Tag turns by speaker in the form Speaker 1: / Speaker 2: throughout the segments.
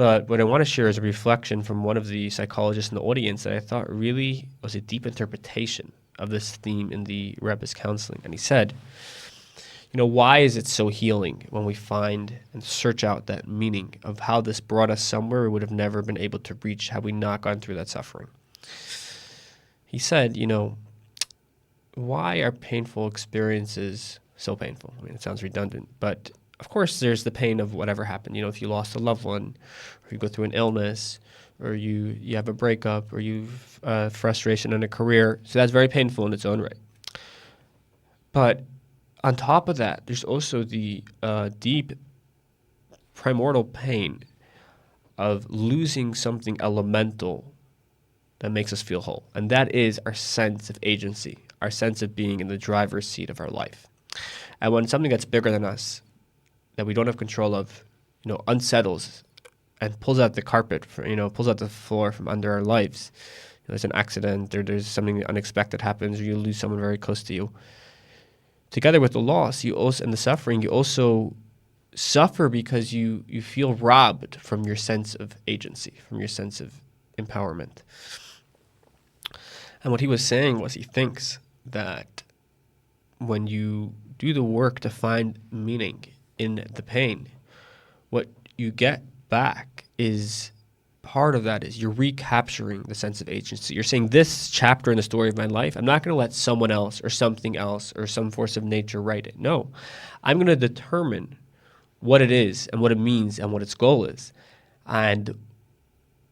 Speaker 1: But what I want to share is a reflection from one of the psychologists in the audience that I thought really was a deep interpretation of this theme in the Rebbe's counseling. And he said, why is it so healing when we find and search out that meaning of how this brought us somewhere we would have never been able to reach had we not gone through that suffering? He said, why are painful experiences so painful? I mean, it sounds redundant, but of course there's the pain of whatever happened. If you lost a loved one, or you go through an illness, or you have a breakup, or you've frustration in a career. So that's very painful in its own right. But on top of that, there's also the deep primordial pain of losing something elemental that makes us feel whole. And that is our sense of agency, our sense of being in the driver's seat of our life. And when something that's bigger than us, that we don't have control of, unsettles and pulls out the carpet, pulls out the floor from under our lives, there's an accident, or there's something unexpected happens, or you lose someone very close to you. Together with the loss, and the suffering, you also suffer because you feel robbed from your sense of agency, from your sense of empowerment. And what he was saying was he thinks that when you do the work to find meaning in the pain, what you get back is part of that is you're recapturing the sense of agency. You're saying, this chapter in the story of my life, I'm not going to let someone else or something else or some force of nature write it. No, I'm going to determine what it is and what it means and what its goal is. And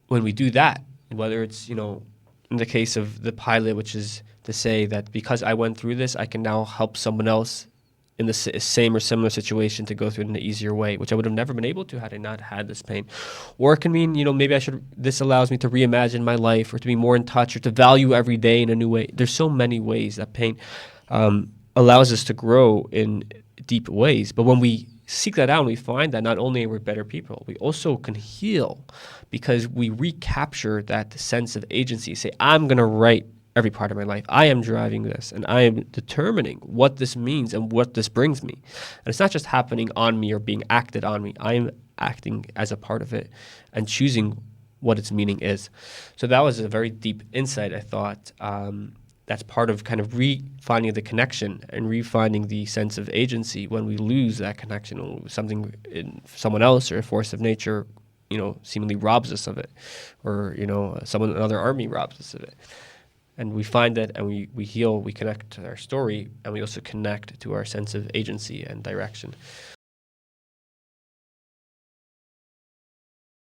Speaker 1: when we do that, whether it's, in the case of the pilot, which is to say that because I went through this, I can now help someone else in the same or similar situation to go through it in an easier way, which I would have never been able to had I not had this pain. Or it can mean, maybe this allows me to reimagine my life, or to be more in touch, or to value every day in a new way. There's so many ways that pain allows us to grow in deep ways. But when we seek that out and we find that, not only are we better people, we also can heal because we recapture that sense of agency. Say, I'm going to write every part of my life. I am driving this, and I am determining what this means and what this brings me. And it's not just happening on me or being acted on me. I am acting as a part of it and choosing what its meaning is. So that was a very deep insight, I thought. That's part of kind of refinding the connection and refinding the sense of agency when we lose that connection with something in someone else or a force of nature, seemingly robs us of it, or, another army robs us of it. And we find that, and we heal, we connect to our story, and we also connect to our sense of agency and direction.